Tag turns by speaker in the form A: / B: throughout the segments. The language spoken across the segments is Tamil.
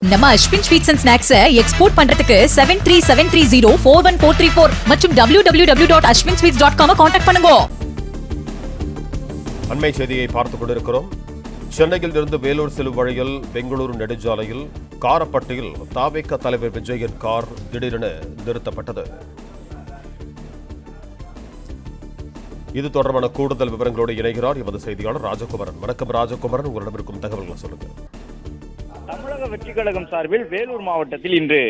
A: நம்ம Ashwin sweets and snacks export பண்றதுக்கு 7373041434 மற்றும் www.ashwinsweets.com கான்டாக்ட் பண்ணுங்க.
B: அண்மை செய்தியை பார்த்துக் கொண்டிருக்கிறோம். சென்னையில் இருந்து வேலூர் செல்லும் வழியில் பெங்களூரு நெடுஞ்சாலையில் காரப்பட்டியில் தாவேக தலைவர் விஜயின் கார் திடீரென நிறுத்தப்பட்டது. இது தொடர்பான கூடுதல் விவரங்களோடு இணைகிறார் எமது செய்தியாளர் ராஜகுமரன். வணக்கம் ராஜகுமரன், உங்களிடம் இருக்கும் தகவல்களை சொல்லுங்க.
C: தமிழக வெற்றி கழகம் சார்பில் வேலூர் மாவட்டத்தில் இன்று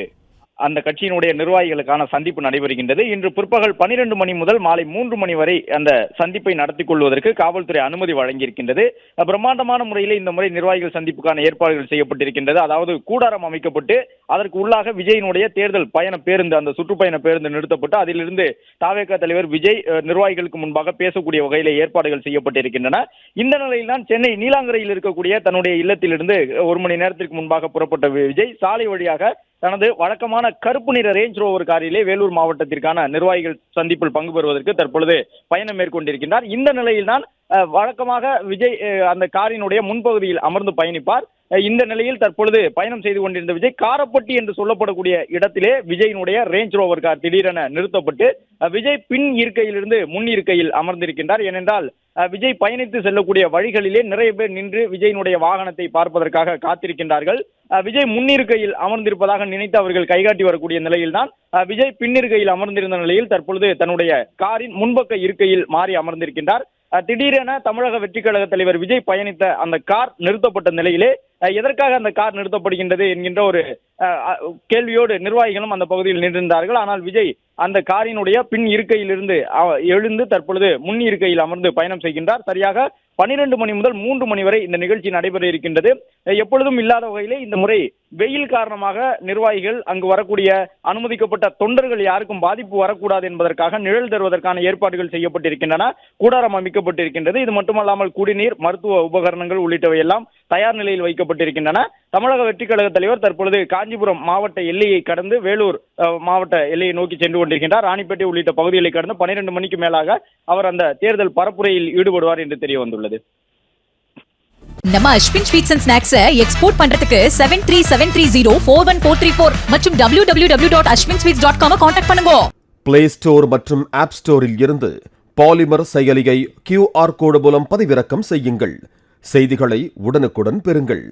C: அந்த கட்சியினுடைய நிர்வாகிகளுக்கான சந்திப்பு நடைபெறுகின்றது. இன்று பிற்பகல் 12 மணி முதல் மாலை 3 மணி வரை அந்த சந்திப்பை நடத்திக் கொள்வதற்கு காவல்துறை அனுமதி வழங்கியிருக்கின்றது. பிரம்மாண்டமான முறையில் இந்த முறை நிர்வாகிகள் சந்திப்புக்கான ஏற்பாடுகள் செய்யப்பட்டிருக்கின்றது. அதாவது கூடாரம் அமைக்கப்பட்டு அதற்கு உள்ளாக விஜயினுடைய தேர்தல் பயண பேருந்து, அந்த சுற்றுப்பயண பேருந்து நிறுத்தப்பட்டு அதிலிருந்து தாவேக தலைவர் விஜய் நிர்வாகிகளுக்கு முன்பாக பேசக்கூடிய வகையில ஏற்பாடுகள் செய்யப்பட்டிருக்கின்றன. இந்த நிலையில் தான் சென்னை நீலாங்கரையில் இருக்கக்கூடிய தன்னுடைய இல்லத்திலிருந்து 1 மணி நேரத்திற்கு முன்பாக புறப்பட்ட விஜய் சாலை வழியாக தனது வழக்கமான கருப்பு நிற ரேஞ்ச் ரோவர் காரிலே வேலூர் மாவட்டத்திற்கான நிர்வாகிகள் சந்திப்பில் பங்கு பெறுவதற்கு தற்பொழுது பயணம் மேற்கொண்டிருக்கின்றார். இந்த நிலையில் தான் வழக்கமாக விஜய் அந்த காரினுடைய முன்பகுதியில் அமர்ந்து பயணிப்பார். இந்த நிலையில் தற்பொழுது பயணம் செய்து கொண்டிருந்த விஜய் காரப்பட்டி என்று சொல்லப்படக்கூடிய இடத்திலே விஜயினுடைய ரேஞ்ச் ரோவர் கார் திடீரென நிறுத்தப்பட்டு விஜய் பின் இருக்கையிலிருந்து முன் இருக்கையில் அமர்ந்திருக்கின்றார். ஏனென்றால் விஜய் பயணித்து செல்லக்கூடிய வழிகளிலே நிறைய பேர் நின்று விஜயினுடைய வாகனத்தை பார்ப்பதற்காக காத்திருக்கின்றார்கள். விஜய் முன்னிருக்கையில் அமர்ந்திருப்பதாக நினைத்து அவர்கள் கைகாட்டி வரக்கூடிய நிலையில்தான் விஜய் பின்னிருக்கையில் அமர்ந்திருந்த நிலையில் தற்பொழுது தன்னுடைய காரின் முன்பக்க இருக்கையில் மாறி அமர்ந்திருக்கின்றார். திடீரென தமிழக வெற்றி கழக தலைவர் விஜய் பயணித்த அந்த கார் நிறுத்தப்பட்ட நிலையிலே எதற்காக அந்த கார் நிறுத்தப்படுகின்றது என்கின்ற ஒரு கேள்வியோடு நிர்வாகிகளும் அந்த பகுதியில் நின்றிருந்தார்கள். ஆனால் விஜய் அந்த காரினுடைய பின் இருக்கையிலிருந்து எழுந்து தற்பொழுது முன் இருக்கையில் அமர்ந்து பயணம் செய்கின்றார். சரியாக 12 மணி முதல் 3 மணி வரை இந்த நிகழ்ச்சி நடைபெற இருக்கின்றது. எப்பொழுதும் இல்லாத வகையிலே இந்த முறை வெயில் காரணமாக நிர்வாகிகள் அங்கு வரக்கூடிய அனுமதிக்கப்பட்ட தொண்டர்கள் யாருக்கும் பாதிப்பு வரக்கூடாது என்பதற்காக நிழல் தருவதற்கான ஏற்பாடுகள் செய்யப்பட்டிருக்கின்றன. கூடாரம் அமைக்கப்பட்டிருக்கின்றது. இது மட்டுமல்லாமல் குடிநீர், மருத்துவ உபகரணங்கள் உள்ளிட்டவை எல்லாம் தயார் நிலையில் வைக்கப்பட்டிருக்கின்றன. தமிழக வெற்றி கழக தலைவர் தற்பொழுது காஞ்சிபுரம் மாவட்ட எல்லையை கடந்து வேலூர் மாவட்ட எல்லையை நோக்கி சென்று கொண்டிருக்கின்றார். ராணிப்பேட்டை உள்ளிட்ட பகுதிகளை கடந்து 12 மணிக்கு மேலாக அவர் அந்த தேர்தல் பரப்புரையில் ஈடுபடுவார் என்று தெரிய வந்துள்ளது.
A: நம்ம Ashwin sweets and snacks export பண்றதுக்கு 7373041434 மற்றும் www.ashwinsweets.com கான்டாக்ட் பண்ணுங்க.
B: பிளே ஸ்டோர் மற்றும் ஆப் ஸ்டோரில் இருந்து பாலிமர் செயலியை QR கோடு மூலம் பதிவிறக்கம் செய்யுங்கள். செய்திகளை உடனுக்குடன் பெறுங்கள்.